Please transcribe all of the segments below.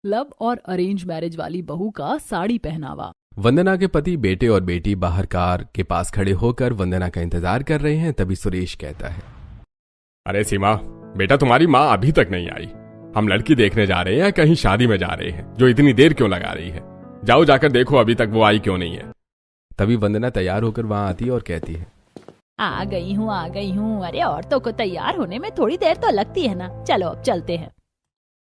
Love और arrange marriage वाली बहू का साड़ी पहनावा। वंदना के पति, बेटे और बेटी बाहर कार के पास खड़े होकर वंदना का इंतजार कर रहे हैं। तभी सुरेश कहता है, अरे सीमा, बेटा तुम्हारी माँ अभी तक नहीं आई। हम लड़की देखने जा रहे हैं, कहीं शादी में जा रहे हैं। जो इतनी देर क्यों लगा रही है? जाओ जाकर देखो अभी तक वो आई क्यों नहीं है। तभी वंदना तैयार होकर वहां आती है और कहती है, आ गई हूँ। अरे औरतों को तैयार होने में थोड़ी देर तो लगती है ना, चलो अब चलते हैं।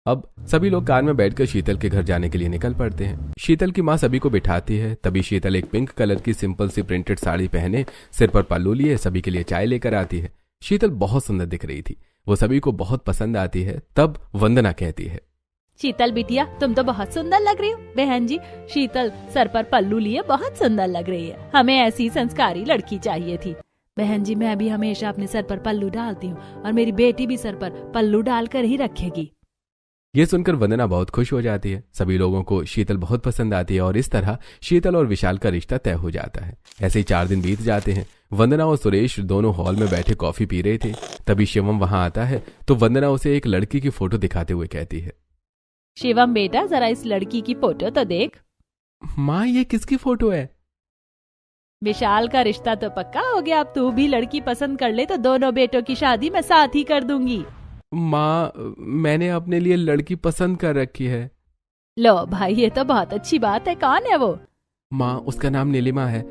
अब सभी लोग कार में बैठकर शीतल के घर जाने के लिए निकल पड़ते हैं। शीतल की माँ सभी को बिठाती है। तभी शीतल एक पिंक कलर की सिंपल सी प्रिंटेड साड़ी पहने, सिर पर पल्लू लिए सभी के लिए चाय लेकर आती है। शीतल बहुत सुंदर दिख रही थी, वो सभी को बहुत पसंद आती है। तब वंदना कहती है, शीतल बिटिया, तुम तो बहुत सुंदर लग रही हो। बहन जी, शीतल सर पर पल्लू लिए बहुत सुंदर लग रही है। हमें ऐसी संस्कारी लड़की चाहिए थी। बहन जी, मैं भी हमेशा अपने सर पर पल्लू डालती हूँ और मेरी बेटी भी सर पर पल्लू डालकर ही रखेगी। ये सुनकर वंदना बहुत खुश हो जाती है। सभी लोगों को शीतल बहुत पसंद आती है और इस तरह शीतल और विशाल का रिश्ता तय हो जाता है। ऐसे ही 4 दिन बीत जाते हैं। वंदना और सुरेश दोनों हॉल में बैठे कॉफी पी रहे थे। तभी शिवम वहां आता है तो वंदना उसे एक लड़की की फोटो दिखाते हुए कहती है, शिवम बेटा, जरा इस लड़की की फोटो तो देख। माँ, ये किसकी फोटो है? विशाल का रिश्ता तो पक्का हो गया। अब तू भी लड़की पसंद कर ले तो दोनों बेटों की शादी मैं साथ ही कर दूंगी। माँ, मैंने अपने लिए लड़की पसंद कर रखी है। लो भाई, ये तो बहुत अच्छी बात है। कौन है वो? माँ, उसका नाम नीलिमा है।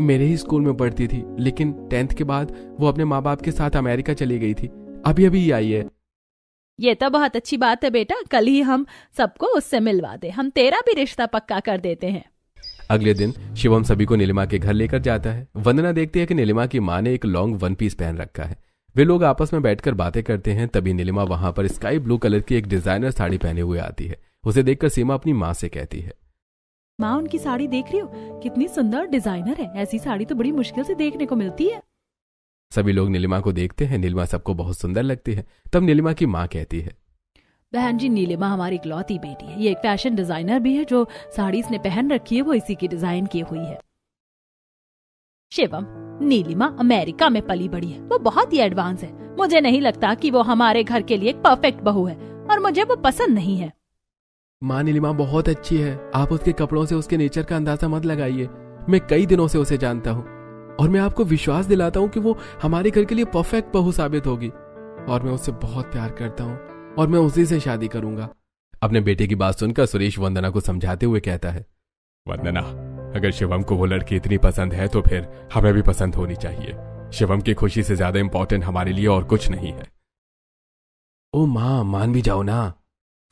मेरे ही स्कूल में पढ़ती थी, लेकिन 10th के बाद वो अपने माँ बाप के साथ अमेरिका चली गई थी। अभी अभी आई है। ये तो बहुत अच्छी बात है बेटा। कल ही हम सबको उससे मिलवा दे। हम तेरा भी रिश्ता पक्का कर देते हैं। अगले दिन शिवम सभी को नीलिमा के घर लेकर जाता है। वंदना देखती है कि नीलिमा की माँ ने एक लॉन्ग वन पीस पहन रखा है। वे लोग आपस में बैठकर बातें करते हैं। तभी नीलिमा वहां पर स्काई ब्लू कलर की एक डिजाइनर साड़ी पहने हुए आती है। उसे देखकर सीमा अपनी माँ से कहती है, माँ, उनकी साड़ी देख रही हो? कितनी सुंदर डिजाइनर है। ऐसी साड़ी तो बड़ी मुश्किल से देखने को मिलती है। सभी लोग नीलिमा को देखते हैं। नीलिमा सबको बहुत सुंदर लगती है। तब नीलिमा की माँ कहती है, बहन जी, नीलिमा हमारी इकलौती बेटी है। ये एक फैशन डिजाइनर भी है। जो साड़ी इसने पहन रखी है वो इसी की डिजाइन की हुई है। शिवम, नीलिमा अमेरिका में पली बड़ी है। वो बहुत ही एडवांस है। मुझे नहीं लगता कि वो हमारे घर के लिए एक परफेक्ट बहू है और मुझे वो पसंद नहीं है। माँ, नीलिमा बहुत अच्छी है। आप उसके कपड़ों से उसके नेचर का अंदाजा मत लगाइए। मैं कई दिनों से उसे जानता हूँ और मैं आपको विश्वास दिलाता हूँ कि वो हमारे घर के लिए परफेक्ट बहू साबित होगी। और मैं उससे बहुत प्यार करता हूँ और मैं उसी से शादी करूंगा। अपने बेटे की बात सुनकर सुरेश वंदना को समझाते हुए कहता है, वंदना, अगर शिवम को वो लड़की इतनी पसंद है तो फिर हमें भी पसंद होनी चाहिए। शिवम की खुशी से ज्यादा इंपॉर्टेंट हमारे लिए और कुछ नहीं है। ओ माँ, मान भी जाओ ना।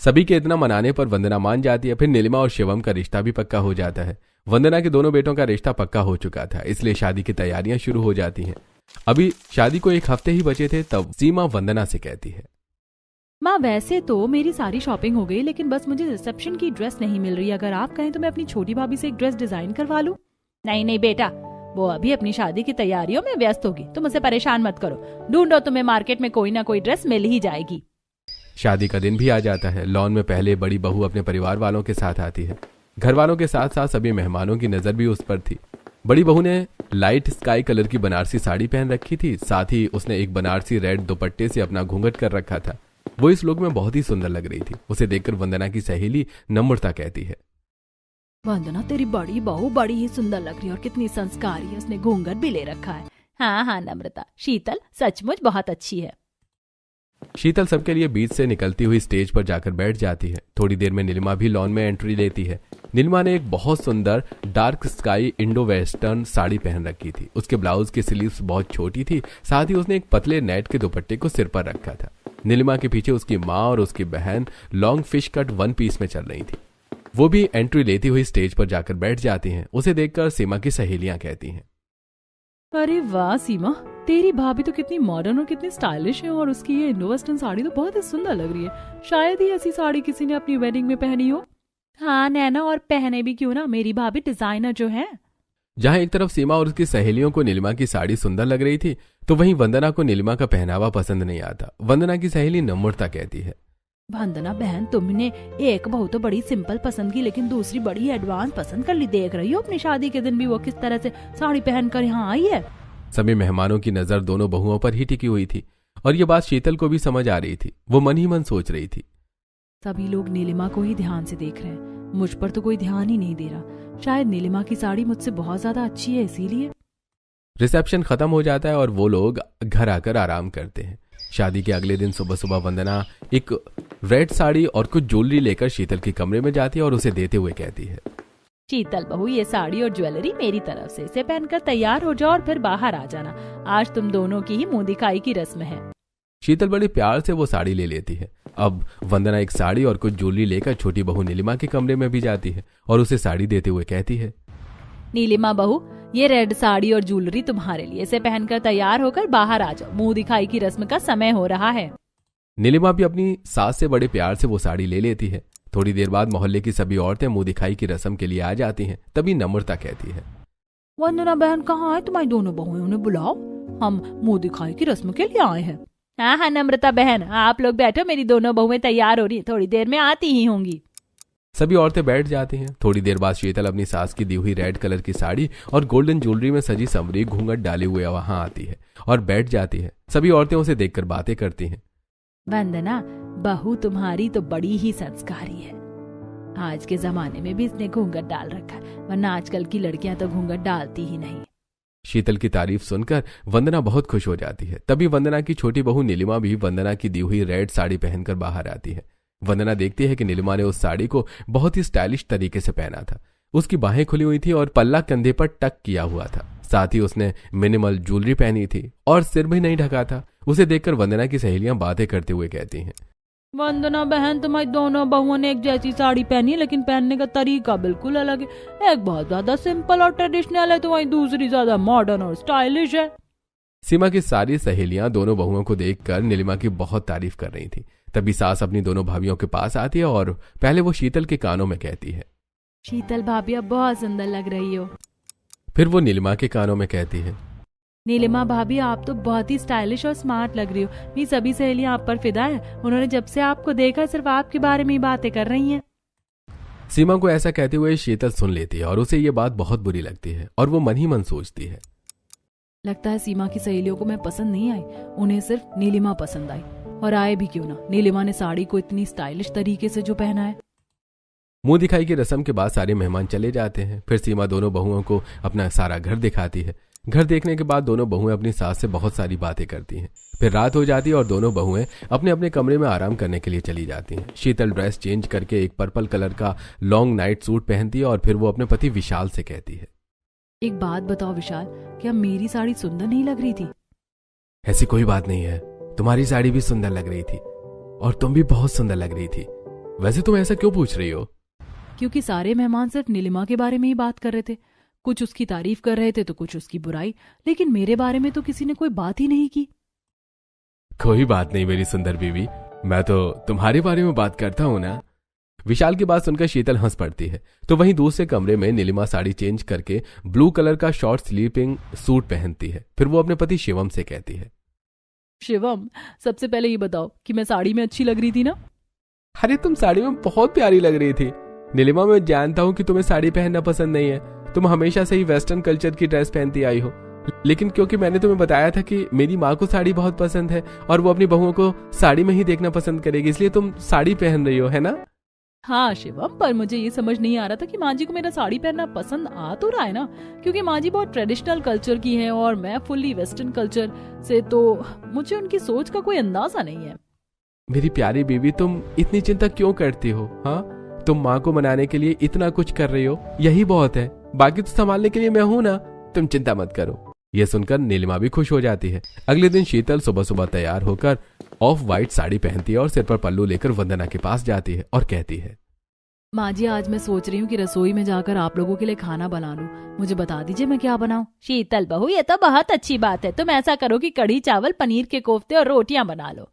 सभी के इतना मनाने पर वंदना मान जाती है। फिर नीलिमा और शिवम का रिश्ता भी पक्का हो जाता है। वंदना के दोनों बेटों का रिश्ता पक्का हो चुका था, इसलिए शादी की तैयारियां शुरू हो जाती हैं। अभी शादी को 1 हफ्ते ही बचे थे। तब सीमा वंदना से कहती है, माँ, वैसे तो मेरी सारी शॉपिंग हो गई, लेकिन बस मुझे रिसेप्शन की ड्रेस नहीं मिल रही। अगर आप कहें तो मैं अपनी छोटी भाभी से एक ड्रेस डिजाइन करवा लूं। नहीं नहीं बेटा, वो अभी अपनी शादी की तैयारियों में व्यस्त होगी। तुम उसे परेशान मत करो। ढूंढो, तुम्हें मार्केट में कोई ना कोई ड्रेस मिल ही जाएगी। शादी का दिन भी आ जाता है। लॉन में पहले बड़ी बहू अपने परिवार वालों के साथ आती है। घर वालों के साथ साथ सभी मेहमानों की नजर भी उस पर थी। बड़ी बहू ने लाइट स्काई कलर की बनारसी साड़ी पहन रखी थी। साथ ही उसने एक बनारसी रेड दुपट्टे से अपना घूंघट कर रखा था। वो इस लुक में बहुत ही सुंदर लग रही थी। उसे देखकर वंदना की सहेली नम्रता कहती है, वंदना, तेरी बड़ी बहू बड़ी ही सुंदर लग रही है और कितनी संस्कारी है। उसने घूंघट भी ले रखा है। हाँ हाँ नम्रता, शीतल सचमुच बहुत अच्छी है। शीतल सबके लिए बीच से निकलती हुई स्टेज पर जाकर बैठ जाती है। थोड़ी देर में नीलिमा भी लॉन में एंट्री लेती है। नीलिमा ने एक बहुत सुंदर dark sky Indo western sari पहन रखी थी। उसके ब्लाउज की स्लीव्स बहुत छोटी थी। साथ ही उसने एक पतले नेट के दुपट्टे को सिर पर रखा था। नीलिमा के पीछे उसकी माँ और उसकी बहन long fish cut one piece में चल रही थी। वो भी एंट्री लेती हुई स्टेज पर जाकर बैठ जाती हैं। उसे देखकर सीमा की सहेलियां कहती हैं, अरे वाह सीमा, तेरी भाभी तो कितनी मॉडर्न और कितनी स्टाइलिश है और उसकी ये इंडो वेस्टर्न साड़ी तो बहुत ही सुंदर लग रही है। शायद ही ऐसी साड़ी किसी ने अपनी वेडिंग में पहनी हो। हाँ नैना, और पहने भी क्यों ना, मेरी भाभी डिजाइनर जो है। जहां एक तरफ सीमा और उसकी सहेलियों को नीलिमा की साड़ी सुंदर लग रही थी, तो वहीं वंदना को नीलिमा का पहनावा पसंद नहीं आता। वंदना की सहेली नम्रता कहती है, वंदना बहन, तुमने एक बहू तो बड़ी सिंपल पसंद की, लेकिन दूसरी बड़ी एडवांस पसंद कर ली। देख रही हो अपनी शादी के दिन भी वो किस तरह से साड़ी पहनकर यहाँ आई है। सभी मेहमानों की नजर दोनों बहुओं पर ही टिकी हुई थी और ये बात शीतल को भी समझ आ रही थी। वो मन ही मन सोच रही थी, सभी लोग नीलिमा को ही ध्यान से देख रहे हैं, मुझ पर तो कोई ध्यान ही नहीं दे रहा। शायद नीलिमा की साड़ी मुझसे बहुत ज्यादा अच्छी है इसीलिए। रिसेप्शन खत्म हो जाता है और वो लोग घर आकर आराम करते हैं। शादी के अगले दिन सुबह सुबह वंदना एक रेड साड़ी और कुछ ज्वेलरी लेकर शीतल के कमरे में जाती है और उसे देते हुए कहती है, शीतल बहू, ये साड़ी और ज्वेलरी मेरी तरफ से, इसे पहनकर तैयार हो जाओ और फिर बाहर आ जाना। आज तुम दोनों की ही मुंह दिखाई की रस्म है। शीतल बड़े प्यार से वो साड़ी ले लेती है। अब वंदना एक साड़ी और कुछ ज्वेलरी लेकर छोटी बहू नीलिमा के कमरे में भी जाती है और उसे साड़ी देते हुए कहती है, नीलिमा बहू, ये रेड साड़ी और ज्वेलरी तुम्हारे लिए, इसे पहनकर तैयार होकर बाहर आ जाओ, मुंह दिखाई की रस्म का समय हो रहा है। नीलिमा भी अपनी सास से बड़े प्यार से वो साड़ी ले लेती है। थोड़ी देर बाद मोहल्ले की सभी औरतें मुंह दिखाई की रस्म के लिए आ जाती हैं। तभी नम्रता कहती है, वंदना बहन कहाँ है? तुम्हारी दोनों बहुएं, उन्हें बुलाओ, हम मुंह दिखाई की रस्म के लिए आए हैं। हाँ हाँ नम्रता बहन, आप लोग बैठो, मेरी दोनों बहुएं तैयार हो रही है, थोड़ी देर में आती ही होंगी। सभी औरतें बैठ जाती हैं। थोड़ी देर बाद शीतल अपनी सास की दी हुई रेड कलर की साड़ी और गोल्डन ज्वेलरी में सजी संवरी घूंघट डाले हुए वहां आती है और बैठ जाती है। सभी औरतें उसे देखकर बातें करती हैं। वंदना बहू तुम्हारी तो बड़ी ही संस्कारी है। आज के जमाने में भी इसने घूंघट डाल रखा है, वरना आजकल की लड़कियां तो घूंघट डालती ही नहीं। शीतल की तारीफ सुनकर वंदना बहुत खुश हो जाती है। तभी वंदना की छोटी बहू नीलिमा भी वंदना की दी हुई रेड साड़ी पहनकर बाहर आती है। वंदना देखती है कि नीलिमा ने उस साड़ी को बहुत ही स्टाइलिश तरीके से पहना था। उसकी बाहें खुली हुई थी और पल्ला कंधे पर टक किया हुआ था। साथ ही उसने मिनिमल ज्वेलरी पहनी थी और सिर भी नहीं ढका था। उसे देखकर वंदना की सहेलियां बातें करते हुए कहती हैं, वंदना बहन, तुम्हारी दोनों बहुओं ने एक जैसी साड़ी पहनी है, लेकिन पहनने का तरीका बिल्कुल अलग है। एक बहुत ज्यादा सिंपल और ट्रेडिशनल है, तो वहीं दूसरी ज्यादा मॉडर्न और स्टाइलिश है। सीमा की सारी सहेलियां दोनों बहुओं को देखकर नीलिमा की बहुत तारीफ कर रही थी। तभी सास अपनी दोनों भाभियों के पास आती है और पहले वो शीतल के कानों में कहती है, शीतल भाभी अब बहुत सुंदर लग रही हो। फिर वो नीलिमा के कानों में कहती है, नीलिमा भाभी, आप तो बहुत ही स्टाइलिश और स्मार्ट लग रही हो। मेरी सभी सहेलियां आप पर फिदा है, उन्होंने जब से आपको देखा सिर्फ आपके बारे में ही बातें कर रही हैं। सीमा को ऐसा कहते हुए शीतल सुन लेती है और उसे ये बात बहुत बुरी लगती है और वो मन ही मन सोचती है, लगता है सीमा की सहेलियों को मैं पसंद नहीं आई, उन्हें सिर्फ नीलिमा पसंद आई। और आए भी क्यों ना, नीलिमा ने साड़ी को इतनी स्टाइलिश तरीके से जो पहना है। मुंह दिखाई की रस्म के बाद सारे मेहमान चले जाते हैं। फिर सीमा दोनों बहुओं को अपना सारा घर दिखाती है। घर देखने के बाद दोनों बहुएं अपनी सास से बहुत सारी बातें करती हैं। फिर रात हो जाती है और दोनों बहुएं अपने अपने कमरे में आराम करने के लिए चली जाती हैं। शीतल ड्रेस चेंज करके एक पर्पल कलर का लॉन्ग नाइट सूट पहनती है और फिर वो अपने पति विशाल से कहती है, एक बात बताओ विशाल, क्या मेरी साड़ी सुंदर नहीं लग रही थी? ऐसी कोई बात नहीं है, तुम्हारी साड़ी भी सुंदर लग रही थी और तुम भी बहुत सुंदर लग रही थी। वैसे तुम ऐसा क्यों पूछ रही हो? क्योंकि सारे मेहमान सिर्फ नीलिमा के बारे में ही बात कर रहे थे। कुछ उसकी तारीफ कर रहे थे तो कुछ उसकी बुराई, लेकिन मेरे बारे में तो किसी ने कोई बात ही नहीं की। कोई बात नहीं मेरी सुंदर बीवी, मैं तो तुम्हारे बारे में बात करता हूं ना। विशाल की बात सुनकर शीतल हंस पड़ती है। तो वहीं दूसरे कमरे में नीलिमा साड़ी चेंज करके ब्लू कलर का शॉर्ट स्लीपिंग सूट पहनती है। फिर वो अपने पति शिवम से कहती है, शिवम, सबसे पहले ये बताओ कि मैं साड़ी में अच्छी लग रही थी ना? अरे तुम साड़ी में बहुत प्यारी लग रही थी। नीलिमा, मैं जानता हूँ कि तुम्हें साड़ी पहनना पसंद नहीं है, तुम हमेशा से ही वेस्टर्न कल्चर की ड्रेस पहनती आई हो, लेकिन क्योंकि मैंने तुम्हें बताया था कि मेरी माँ को साड़ी बहुत पसंद है और वो अपनी बहुओं को साड़ी में ही देखना पसंद करेगी, इसलिए तुम साड़ी पहन रही हो, है ना? हाँ शिवम, पर मुझे ये समझ नहीं आ रहा था कि माँ जी को मेरा साड़ी पहनना पसंद आ तो रहा है ना, क्योंकि माँ जी बहुत ट्रेडिशनल कल्चर की है और मैं फुल्ली वेस्टर्न कल्चर से, तो मुझे उनकी सोच का कोई अंदाजा नहीं है। मेरी प्यारी बीवी, तुम इतनी चिंता क्यों करती हो? हाँ, तुम माँ को मनाने के लिए इतना कुछ कर रही हो, यही बहुत है। बाकी तो संभालने के लिए मैं हूं ना, तुम चिंता मत करो। यह सुनकर नीलिमा भी खुश हो जाती है। अगले दिन शीतल सुबह सुबह तैयार होकर ऑफ व्हाइट साड़ी पहनती है और सिर पर पल्लू लेकर वंदना के पास जाती है और कहती है, माँ जी, आज मैं सोच रही हूँ कि रसोई में जाकर आप लोगों के लिए खाना बना लूं। मुझे बता दीजिए मैं क्या बनाऊं? शीतल बहू, ये तो बहुत अच्छी बात है, तुम ऐसा करो कि कढ़ी चावल, पनीर के कोफ्ते और रोटियां बना लो।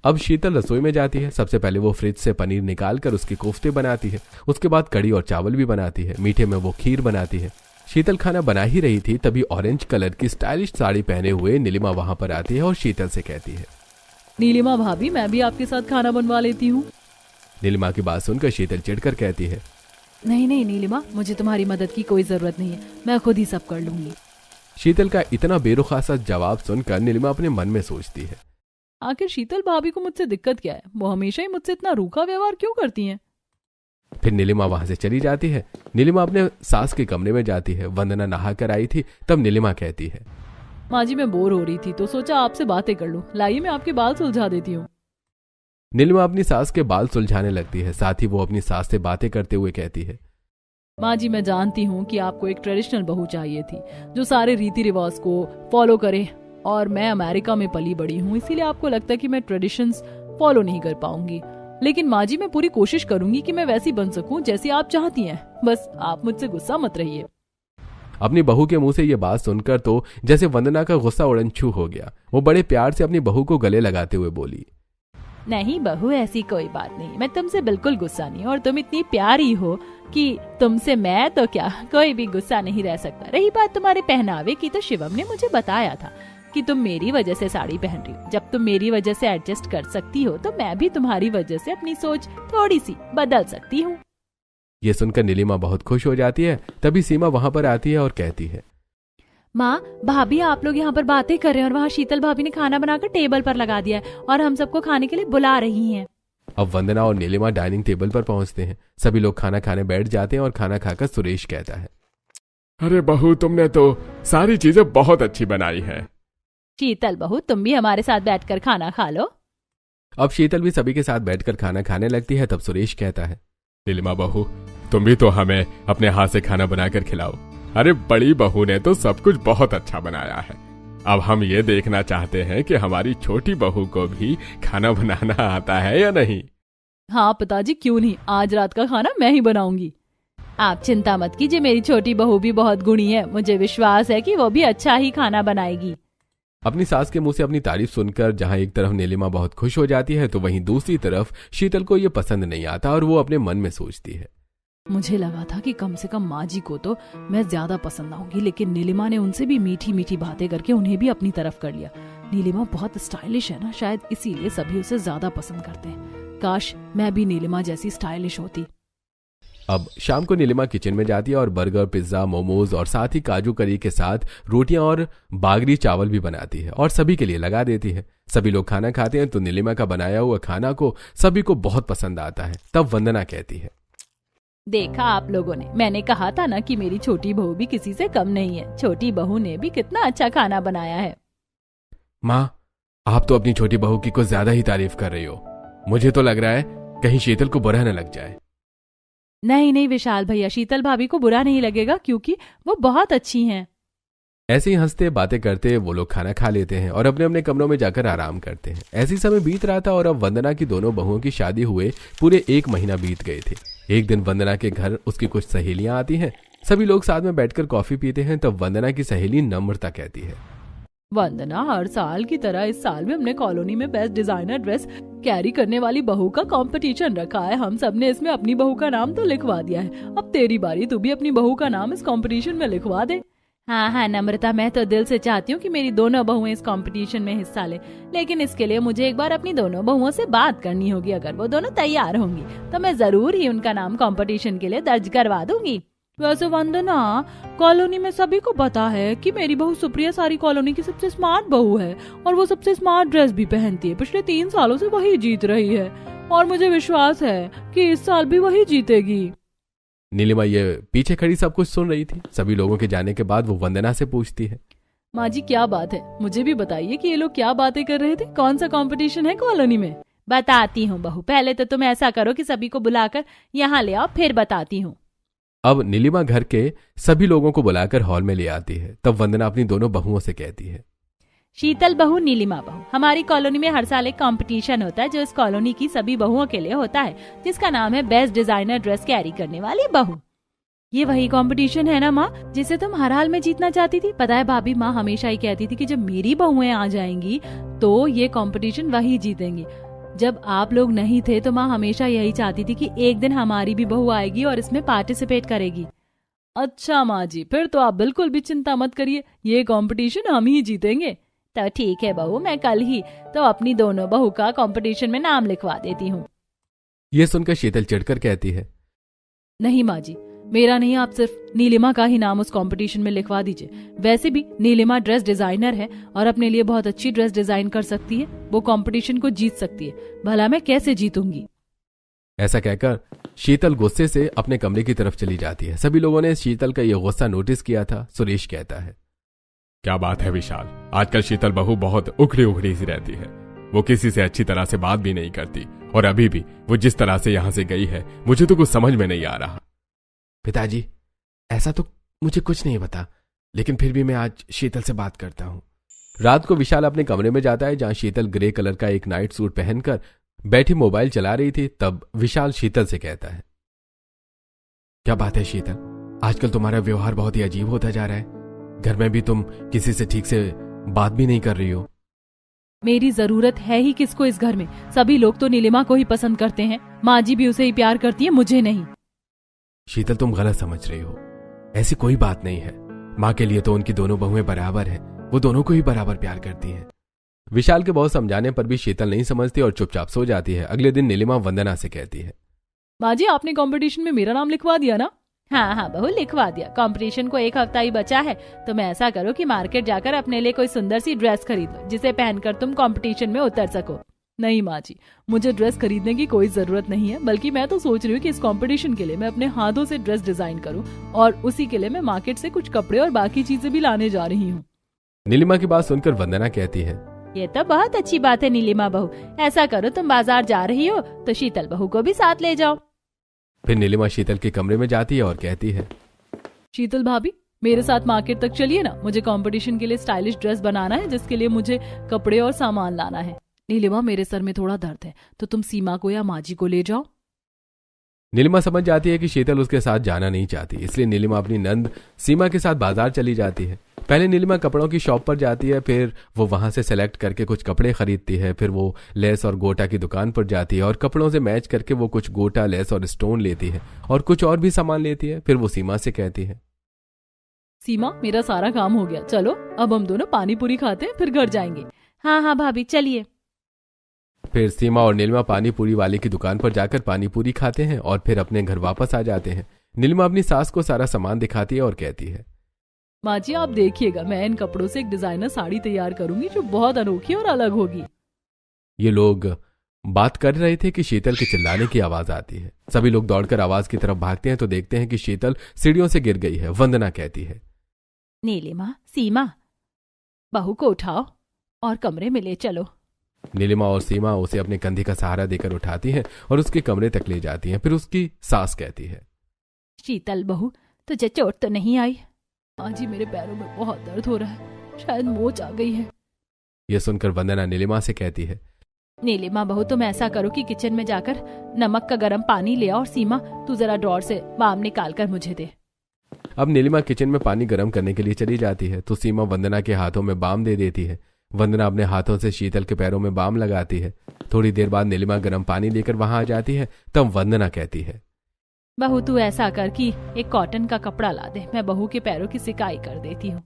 अब शीतल रसोई में जाती है। सबसे पहले वो फ्रिज से पनीर निकाल कर उसके कोफ्ते बनाती है। उसके बाद कढ़ी और चावल भी बनाती है। मीठे में वो खीर बनाती है। शीतल खाना बना ही रही थी, तभी ऑरेंज कलर की स्टाइलिश साड़ी पहने हुए नीलिमा वहां पर आती है और शीतल से कहती है, नीलिमा भाभी, मैं भी आपके साथ खाना बनवा लेती हूँ। नीलिमा की बात सुनकर शीतल चिढ़कर कहती है, नहीं नहीं नीलिमा, मुझे तुम्हारी मदद की कोई जरूरत नहीं है, मैं खुद ही सब कर लूंगी। शीतल का इतना बेरुखा सा जवाब सुनकर नीलिमा अपने मन में सोचती है, आखिर शीतल भाभी को मुझसे दिक्कत क्या है? वो हमेशा ही मुझसे इतना रूखा व्यवहार क्यों करती हैं? फिर नीलिमा वहां से चली जाती है। नीलिमा अपने सास के कमरे में जाती है। वंदना नहा कर आई थी। तब नीलिमा कहती है, माँ जी मैं बोर हो रही थी तो सोचा आपसे बातें कर लूं। लाइए मैं आपके बाल सुलझा देती हूँ। नीलिमा अपनी सास के बाल सुलझाने लगती है। साथ ही वो अपनी सास से बातें करते हुए कहती है, माँ जी मैं जानती हूँ कि आपको एक ट्रेडिशनल बहू चाहिए थी जो सारे रीति रिवाज को फॉलो करे, और मैं अमेरिका में पली बड़ी हूँ, इसीलिए आपको लगता है कि मैं ट्रेडिशंस फॉलो नहीं कर पाऊंगी। लेकिन माँ जी मैं पूरी कोशिश करूंगी कि मैं वैसी बन सकूं जैसी आप चाहती हैं। बस आप मुझसे गुस्सा मत रहिए। अपनी बहू के मुंह से ये बात सुनकर तो जैसे वंदना का गुस्सा उड़नछू हो गया। वो बड़े प्यार से अपनी बहू को गले लगाते हुए बोली, नहीं बहू ऐसी कोई बात नहीं, मैं तुमसे बिल्कुल गुस्सा नहीं, और तुम इतनी प्यारी हो कि तुमसे मैं तो क्या कोई भी गुस्सा नहीं रह सकता। रही बात तुम्हारे पहनावे की, तो शिवम ने मुझे बताया था कि तुम मेरी वजह से साड़ी पहन रही हो। जब तुम मेरी वजह से एडजस्ट कर सकती हो तो मैं भी तुम्हारी वजह से अपनी सोच थोड़ी सी बदल सकती हूँ। ये सुनकर नीलिमा बहुत खुश हो जाती है। तभी सीमा वहां पर आती है और कहती है, माँ भाभी आप लोग यहाँ पर बातें कर रहे हैं और वहाँ शीतल भाभी ने खाना बनाकर टेबल पर लगा दिया है और हम सबको खाने के लिए बुला रही हैं। अब वंदना और नीलिमा डाइनिंग टेबल पर पहुंचते हैं। सभी लोग खाना खाने बैठ जाते हैं और खाना खाकर सुरेश कहता है, अरे बहू तुमने तो सारी चीजें बहुत अच्छी बनाई है। शीतल बहू तुम भी हमारे साथ बैठकर खाना खा लो। अब शीतल भी सभी के साथ बैठकर खाना खाने लगती है। तब सुरेश कहता है, नीलिमा बहू तुम भी तो हमें अपने हाथ से खाना बनाकर खिलाओ। अरे बड़ी बहू ने तो सब कुछ बहुत अच्छा बनाया है। अब हम ये देखना चाहते हैं कि हमारी छोटी बहू को भी खाना बनाना आता है या नहीं। हाँ पिताजी क्यों नहीं, आज रात का खाना मैं ही बनाऊंगी। आप चिंता मत कीजिए, मेरी छोटी बहू भी बहुत गुणी है, मुझे विश्वास है कि वो भी अच्छा ही खाना बनाएगी। अपनी सास के मुंह से अपनी तारीफ सुनकर जहां एक तरफ नीलिमा बहुत खुश हो जाती है तो वहीं दूसरी तरफ शीतल को ये पसंद नहीं आता और वो अपने मन में सोचती है, मुझे लगा था कि कम से कम माँ जी को तो मैं ज्यादा पसंद आऊंगी, लेकिन नीलिमा ने उनसे भी मीठी मीठी बातें करके उन्हें भी अपनी तरफ कर लिया। नीलिमा बहुत स्टाइलिश है ना, शायद इसीलिए सभी उसे ज्यादा पसंद करते हैं। काश मैं भी नीलिमा जैसी स्टाइलिश होती। अब शाम को नीलिमा किचन में जाती है और बर्गर, पिज्जा, मोमोज और साथ ही काजू करी के साथ रोटियां और बागरी चावल भी बनाती है और सभी के लिए लगा देती है। सभी लोग खाना खाते हैं तो नीलिमा का बनाया हुआ खाना को सभी को बहुत पसंद आता है। तब वंदना कहती है, देखा आप लोगों ने, मैंने कहा था ना कि मेरी छोटी बहू भी किसी से कम नहीं है। छोटी बहू ने भी कितना अच्छा खाना बनाया है। माँ आप तो अपनी छोटी बहू की कुछ ज्यादा ही तारीफ कर रही हो। मुझे तो लग रहा है कहीं शीतल को बुरा न लग जाए। नहीं नहीं विशाल भैया, शीतल भाभी को बुरा नहीं लगेगा क्योंकि वो बहुत अच्छी हैं। ऐसे ही हंसते बातें करते वो लोग खाना खा लेते हैं और अपने अपने कमरों में जाकर आराम करते हैं। ऐसी समय बीत रहा था और अब वंदना की दोनों बहुओं की शादी हुए पूरे 1 महीना बीत गए थे। एक दिन वंदना के घर उसकी कुछ सहेलियां आती हैं। सभी लोग साथ में बैठकर कॉफी पीते हैं। तब वंदना की सहेली नम्रता कहती है, वंदना हर साल की तरह इस साल भी हमने कॉलोनी में बेस्ट डिजाइनर ड्रेस कैरी करने वाली बहू का कंपटीशन रखा है। हम सब ने इसमें अपनी बहू का नाम तो लिखवा दिया है। अब तेरी बारी, तू भी अपनी बहू का नाम इस कंपटीशन में लिखवा दे। हाँ हाँ नम्रता, मैं तो दिल से चाहती हूँ कि मेरी दोनों बहुएं इस कंपटीशन में हिस्सा ले, लेकिन इसके लिए मुझे एक बार अपनी दोनों बहुओं से बात करनी होगी। अगर वो दोनों तैयार होंगी तो मैं जरूर ही उनका नाम कंपटीशन के लिए दर्ज करवा दूंगी। वैसे वंदना, कॉलोनी में सभी को पता है कि मेरी बहू सुप्रिया सारी कॉलोनी की सबसे स्मार्ट बहू है और वो सबसे स्मार्ट ड्रेस भी पहनती है। पिछले 3 सालों से वही जीत रही है और मुझे विश्वास है कि इस साल भी वही जीतेगी। नीलिमा ये पीछे खड़ी सब कुछ सुन रही थी। सभी लोगों के जाने के बाद वो वंदना से पूछती है, माँ जी क्या बात है, मुझे भी बताइए कि ये लोग क्या बातें कर रहे थे। कौन सा कंपटीशन है कॉलोनी में? बताती हूँ बहू, पहले तो तुम ऐसा करो कि सभी को बुलाकर यहाँ ले आओ, फिर बताती हूँ। अब नीलिमा घर के सभी लोगों को बुलाकर हॉल में ले आती है। तब वंदना अपनी दोनों बहुओं से कहती है, शीतल बहू, नीलिमा बहू, हमारी कॉलोनी में हर साल एक कंपटीशन होता है जो इस कॉलोनी की सभी बहुओं के लिए होता है, जिसका नाम है बेस्ट डिजाइनर ड्रेस कैरी करने वाली बहू। ये वही कंपटीशन है ना माँ जिसे तुम हर हाल में जीतना चाहती थी? पता है भाभी, माँ हमेशा ही कहती थी कि जब मेरी बहुएं आ जाएंगी तो ये कंपटीशन वही जीतेंगी। जब आप लोग नहीं थे तो माँ हमेशा यही चाहती थी कि एक दिन हमारी भी बहू आएगी और इसमें पार्टिसिपेट करेगी। अच्छा माँ जी, फिर तो आप बिल्कुल भी चिंता मत करिए, ये कंपटीशन हम ही जीतेंगे। तो ठीक है बहू, मैं कल ही तो अपनी दोनों बहू का कंपटीशन में नाम लिखवा देती हूँ। ये सुनकर शीतल चिढ़कर कहती है, नहीं माँ जी, मेरा नहीं, आप सिर्फ नीलिमा का ही नाम उस कंपटीशन में लिखवा दीजिए। वैसे भी नीलिमा ड्रेस डिजाइनर है और अपने लिए बहुत अच्छी ड्रेस डिजाइन कर सकती है। वो कंपटीशन को जीत सकती है, भला मैं कैसे जीतूंगी। ऐसा कहकर शीतल गुस्से से अपने कमरे की तरफ चली जाती है। सभी लोगों ने शीतल का यह गुस्सा नोटिस किया था। सुरेश कहता है, क्या बात है विशाल, आजकल शीतल बहू बहुत उखड़ी उखड़ी सी रहती है। वो किसी से अच्छी तरह से बात भी नहीं करती और अभी भी वो जिस तरह से यहां से गई है मुझे तो कुछ समझ में नहीं आ रहा। पिताजी, ऐसा तो मुझे कुछ नहीं पता, लेकिन फिर भी मैं आज शीतल से बात करता हूँ। रात को विशाल अपने कमरे में जाता है जहां शीतल ग्रे कलर का एक नाइट सूट पहनकर बैठी मोबाइल चला रही थी। तब विशाल शीतल से कहता है, क्या बात है शीतल, आजकल तुम्हारा व्यवहार बहुत ही अजीब होता जा रहा है। घर में भी तुम किसी से ठीक से बात भी नहीं कर रही हो। मेरी जरूरत है ही किसको इस घर में? सभी लोग तो नीलिमा को ही पसंद करते हैं। माँ जी भी उसे ही प्यार करती है, मुझे नहीं। शीतल, तुम गलत समझ रही हो। ऐसी कोई बात नहीं है। माँ के लिए तो उनकी दोनों बहुएं बराबर हैं, वो दोनों को ही बराबर प्यार करती हैं। विशाल के बहुत समझाने पर भी शीतल नहीं समझती और चुपचाप सो जाती है। अगले दिन नीलिमा वंदना से कहती है, माँ जी, आपने कंपटीशन में मेरा नाम लिखवा दिया ना? हाँ बहू, लिखवा दिया। कंपटीशन को एक हफ्ता ही बचा है, तो मैं ऐसा करो कि मार्केट जाकर अपने लिए कोई सुंदर सी ड्रेस खरीदो जिसे पहनकर तुम कंपटीशन में उतर सको। नहीं माँ जी, मुझे ड्रेस खरीदने की कोई जरूरत नहीं है, बल्कि मैं तो सोच रही हूँ कि इस कंपटीशन के लिए मैं अपने हाथों से ड्रेस डिजाइन करूँ और उसी के लिए मैं मार्केट से कुछ कपड़े और बाकी चीजें भी लाने जा रही हूँ। नीलिमा की बात सुनकर वंदना कहती है, ये तो बहुत अच्छी बात है नीलिमा बहू। ऐसा करो, तुम बाजार जा रही हो तो शीतल बहू को भी साथ ले जाओ। फिर नीलिमा शीतल के कमरे में जाती है और कहती है, शीतल भाभी, मेरे साथ मार्केट तक चलिए ना। मुझे कंपटीशन के लिए स्टाइलिश ड्रेस बनाना है, जिसके लिए मुझे कपड़े और सामान लाना है। नीलिमा, मेरे सर में थोड़ा दर्द है, तो तुम सीमा को या माजी को ले जाओ। नीलिमा समझ जाती है कि शीतल उसके साथ जाना नहीं चाहती, इसलिए नीलिमा अपनी नंद सीमा के साथ बाजार चली जाती है। पहले नीलिमा कपड़ों की शॉप पर जाती है, फिर वो वहां से सेलेक्ट करके कुछ कपड़े खरीदती है। फिर वो लेस और गोटा की दुकान पर जाती है और कपड़ों से मैच करके वो कुछ गोटा, लेस और स्टोन लेती है और कुछ और भी सामान लेती है। फिर वो सीमा से कहती है, सीमा, मेरा सारा काम हो गया, चलो अब हम दोनों पानी पूरी खाते हैं, फिर घर जाएंगे। हाँ भाभी, चलिए। फिर सीमा और नीलिमा पानी पूरी वाले की दुकान पर जाकर पानी पूरी खाते हैं और फिर अपने घर वापस आ जाते हैं। नीलिमा अपनी सास को सारा सामान दिखाती है और कहती है, माँ जी, आप देखिएगा, मैं इन कपड़ों से एक डिजाइनर साड़ी तैयार करूंगी जो बहुत अनोखी और अलग होगी। ये लोग बात कर रहे थे कि शीतल के चिल्लाने की आवाज आती है। सभी लोग दौड़कर आवाज की तरफ भागते हैं तो देखते हैं कि शीतल सीढ़ियों से गिर गई है। वंदना कहती है, नीलिमा, सीमा, बहू को उठाओ और कमरे में ले चलो। नीलिमा और सीमा उसे अपने कंधे का सहारा देकर उठाती हैं और उसके कमरे तक ले जाती हैं। फिर उसकी सास कहती है, शीतल बहू, तुझे चोट तो नहीं आई? आज ही मेरे पैरों में बहुत दर्द हो रहा है, शायद मोच आ गई है। यह सुनकर वंदना नीलिमा से कहती है, नीलिमा बहू, तुम ऐसा करो कि किचन में जाकर नमक का गर्म पानी ले आओ और सीमा, तू जरा ड्रॉर से बाम निकाल कर मुझे दे। अब नीलिमा किचन में पानी गर्म करने के लिए चली जाती है तो सीमा वंदना के हाथों में बाम दे देती है। वंदना अपने हाथों से शीतल के पैरों में बाम लगाती है। थोड़ी देर बाद नीलिमा गर्म पानी लेकर वहां आ जाती है। तब वंदना कहती है, बहू, तू ऐसा कर कि एक कॉटन का कपड़ा ला दे, मैं बहू के पैरों की सिकाई कर देती हूँ।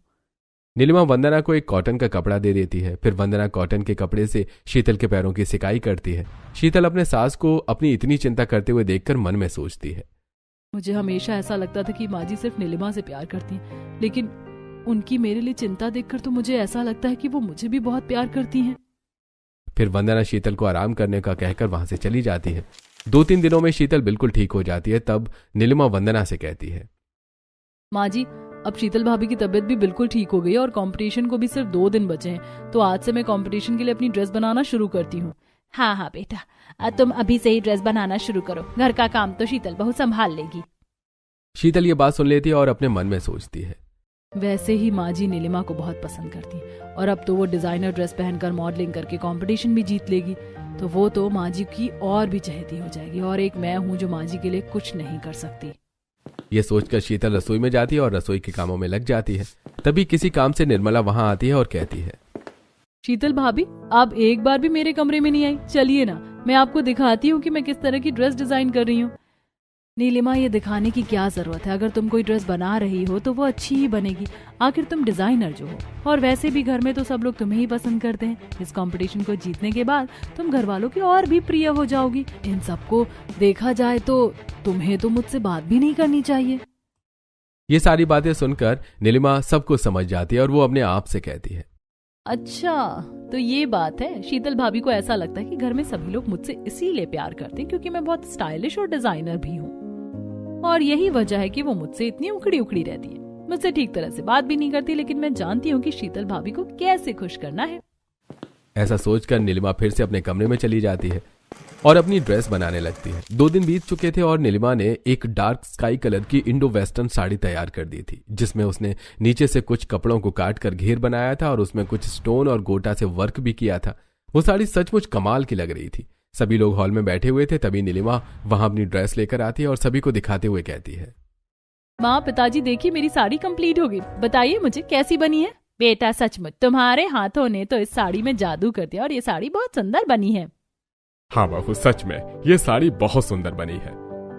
नीलिमा वंदना को एक कॉटन का कपड़ा दे देती है। फिर वंदना कॉटन के कपड़े से शीतल के पैरों की सिकाई करती है। शीतल अपने सास को अपनी इतनी चिंता करते हुए देखकर मन में सोचती है, मुझे हमेशा ऐसा लगता था कि माँ जी सिर्फ नीलिमा से प्यार करती हैं, लेकिन उनकी मेरे लिए चिंता देखकर तो मुझे ऐसा लगता है कि वो मुझे भी बहुत प्यार करती हैं। फिर वंदना शीतल को आराम करने का कहकर वहां से चली जाती है। 2-3 दिनों में शीतल बिल्कुल ठीक हो जाती है। तब नीलिमा वंदना से कहती है, माँ जी, अब शीतल भाभी की तबीयत भी बिल्कुल ठीक हो गई है और कंपटीशन को भी सिर्फ 2 दिन बचे हैं, तो आज से मैं कंपटीशन के लिए अपनी ड्रेस बनाना शुरू करती हूँ। हाँ बेटा, तुम अभी से ही ड्रेस बनाना शुरू करो, घर का काम तो शीतल बहू संभाल लेगी। शीतल ये बात सुन लेती है और अपने मन में सोचती है, वैसे ही माँ जी नीलिमा को बहुत पसंद करती है और अब तो वो डिजाइनर ड्रेस पहनकर मॉडलिंग करके कंपटीशन भी जीत लेगी, तो वो तो माँ जी की और भी चहेती हो जाएगी और एक मैं हूँ जो माँ जी के लिए कुछ नहीं कर सकती। ये सोचकर शीतल रसोई में जाती है और रसोई के कामों में लग जाती है। तभी किसी काम से निर्मला वहां आती है और कहती है, शीतल भाभी, आप एक बार भी मेरे कमरे में नहीं आई, चलिए ना, मैं आपको दिखाती हूँ कि मैं किस तरह की ड्रेस डिजाइन कर रही हूँ। नीलिमा, ये दिखाने की क्या जरूरत है? अगर तुम कोई ड्रेस बना रही हो तो वो अच्छी ही बनेगी, आखिर तुम डिजाइनर जो हो, और वैसे भी घर में तो सब लोग तुम्हें ही पसंद करते हैं। इस कंपटीशन को जीतने के बाद तुम घर वालों की और भी प्रिय हो जाओगी। इन सबको देखा जाए तो तुम्हें तो मुझसे बात भी नहीं करनी चाहिए। ये सारी बातें सुनकर नीलिमा सब कुछ समझ जाती है और वो अपने आप से कहती है, अच्छा तो ये बात है। शीतल भाभी को ऐसा लगता है कि घर में सभी लोग मुझसे इसीलिए प्यार करते हैं क्योंकि मैं बहुत स्टाइलिश और डिजाइनर भी हूँ, और यही वजह है कि वो मुझसे इतनी उखड़ी उखड़ी रहती है, मुझसे ठीक तरह से बात भी नहीं करती, लेकिन मैं जानती हूँ कि शीतल भाभी को कैसे खुश करना है। ऐसा सोचकर नीलिमा फिर से अपने कमरे में चली जाती है और अपनी ड्रेस बनाने लगती है। 2 दिन बीत चुके थे और नीलिमा ने एक डार्क स्काई कलर की इंडो वेस्टर्न साड़ी तैयार कर दी थी, जिसमें उसने नीचे से कुछ कपड़ों को काट कर घेर बनाया था और उसमें कुछ स्टोन और गोटा से वर्क भी किया था। वो साड़ी सचमुच कमाल की लग रही थी। सभी लोग हॉल में बैठे हुए थे, तभी नीलिमा वहां अपनी ड्रेस लेकर आती है और सभी को दिखाते हुए कहती है, माँ पिताजी देखिए मेरी साड़ी कंप्लीट हो गई, बताइए मुझे कैसी बनी है। बेटा सचमुच तुम्हारे हाथों ने तो इस साड़ी में जादू कर दिया और ये साड़ी बहुत सुंदर बनी है। हाँ बहू, सच में ये साड़ी बहुत सुंदर बनी है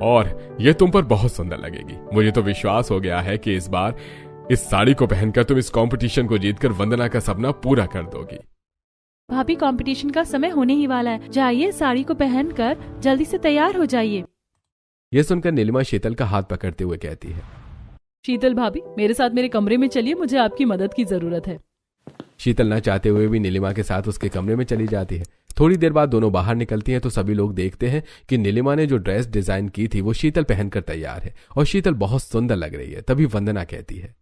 और ये तुम पर बहुत सुंदर लगेगी। मुझे तो विश्वास हो गया है कि इस बार इस साड़ी को पहनकर तुम इस कंपटीशन को जीतकर वंदना का सपना पूरा कर दोगी। भाभी कंपटीशन का समय होने ही वाला है, जाइए साड़ी को पहनकर जल्दी से तैयार हो जाइए। यह सुनकर नीलिमा शीतल का हाथ पकड़ते हुए कहती है, शीतल भाभी मेरे साथ मेरे कमरे में चलिए, मुझे आपकी मदद की जरूरत है। शीतल न चाहते हुए भी नीलिमा के साथ उसके कमरे में चली जाती है। थोड़ी देर बाद दोनों बाहर निकलती हैं तो सभी लोग देखते हैं कि नीलिमा ने जो ड्रेस डिजाइन की थी वो शीतल पहनकर तैयार है और शीतल बहुत सुंदर लग रही है। तभी वंदना कहती है,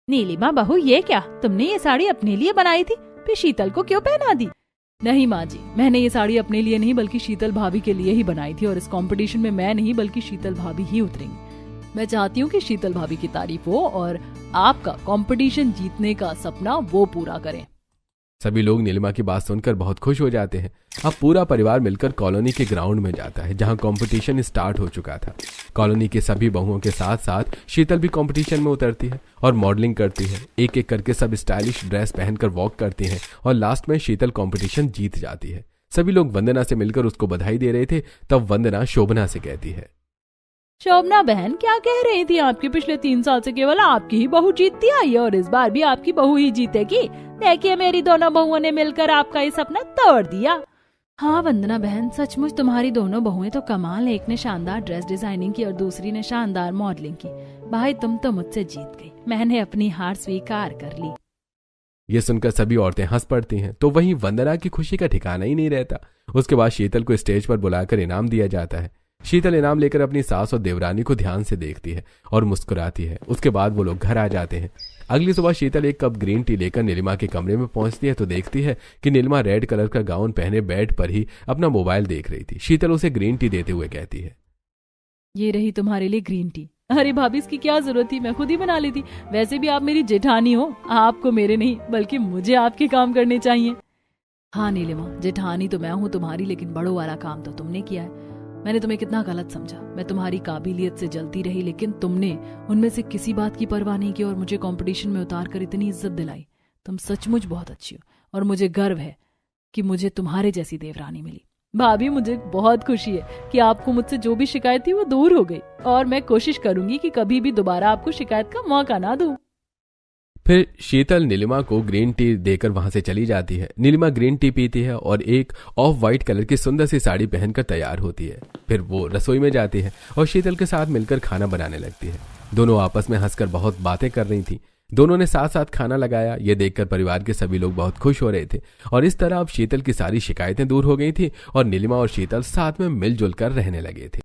नीलिमा बहू ये क्या, तुमने ये साड़ी अपने लिए बनाई थी, फिर शीतल को क्यों पहना दी। नहीं माँ जी, मैंने ये साड़ी अपने लिए नहीं बल्कि शीतल भाभी के लिए ही बनाई थी और इस कंपटीशन में मैं नहीं बल्कि शीतल भाभी ही उतरेंगी। मैं चाहती हूँ कि शीतल भाभी की तारीफ हो और आपका कंपटीशन जीतने का सपना वो पूरा करें। सभी लोग नीलिमा की बात सुनकर बहुत खुश हो जाते हैं। अब पूरा परिवार मिलकर कॉलोनी के ग्राउंड में जाता है जहां कंपटीशन स्टार्ट हो चुका था। कॉलोनी के सभी बहुओं के साथ साथ शीतल भी कंपटीशन में उतरती है और मॉडलिंग करती है। एक एक करके सब स्टाइलिश ड्रेस पहनकर वॉक करती हैं और लास्ट में शीतल कंपटीशन जीत जाती है। सभी लोग वंदना से मिलकर उसको बधाई दे रहे थे, तब वंदना शोभना से कहती है, शोभना बहन क्या कह रही थी, आपके पिछले 3 साल से केवल आपकी ही बहू जीतती आई है और इस बार भी आपकी बहू ही जीतेगी। देखिए मेरी दोनों बहुओं ने मिलकर आपका ये सपना तोड़ दिया। हाँ वंदना बहन, सचमुच तुम्हारी दोनों बहुएं तो कमाल है। एक ने शानदार ड्रेस डिजाइनिंग की और दूसरी ने शानदार मॉडलिंग की। भाई तुम तो मुझसे जीत गई, मैंने अपनी हार स्वीकार कर ली। ये सुनकर सभी औरतें हंस पड़ती हैं तो वहीं वंदना की खुशी का ठिकाना ही नहीं रहता। उसके बाद शीतल को स्टेज पर बुलाकर इनाम दिया जाता है। शीतल इनाम लेकर अपनी सास और देवरानी को ध्यान से देखती है और मुस्कुराती है। उसके बाद वो लोग घर आ जाते हैं। अगली सुबह शीतल एक कप ग्रीन टी लेकर नीलिमा के कमरे में पहुंचती है तो देखती है कि नीलिमा रेड कलर का गाउन पहने बेड पर ही अपना मोबाइल देख रही थी। शीतल उसे ग्रीन टी देते हुए कहती है, ये रही तुम्हारे लिए ग्रीन टी। अरे भाभी इसकी क्या जरूरत थी, मैं खुद ही बना लेती। वैसे भी आप मेरी जेठानी हो, आपको मेरे नहीं बल्कि मुझे आपके काम करने चाहिए। हाँ नीलिमा, जेठानी तो मैं हूँ तुम्हारी, लेकिन बड़ों वाला काम तो तुमने किया है। मैंने तुम्हें कितना गलत समझा। मैं तुम्हारी काबिलियत से जलती रही, लेकिन तुमने उनमें से किसी बात की परवाह नहीं की और मुझे कंपटीशन में उतार कर इतनी इज्जत दिलाई। तुम सचमुच बहुत अच्छी हो और मुझे गर्व है कि मुझे तुम्हारे जैसी देवरानी मिली। भाभी मुझे बहुत खुशी है कि आपको मुझसे जो भी शिकायत थी वो दूर हो गई और मैं कोशिश करूंगी कि कभी भी दोबारा आपको शिकायत का मौका ना दूं। फिर शीतल नीलिमा को ग्रीन टी देकर वहां से चली जाती है। नीलिमा ग्रीन टी पीती है और एक ऑफ वाइट कलर की सुंदर सी साड़ी पहनकर तैयार होती है। फिर वो रसोई में जाती है और शीतल के साथ मिलकर खाना बनाने लगती है। दोनों आपस में हंसकर बहुत बातें कर रही थी। दोनों ने साथ साथ खाना लगाया। ये देखकर परिवार के सभी लोग बहुत खुश हो रहे थे और इस तरह अब शीतल की सारी शिकायतें दूर हो गई थी और नीलिमा और शीतल साथ में मिलजुल कर रहने लगे थे।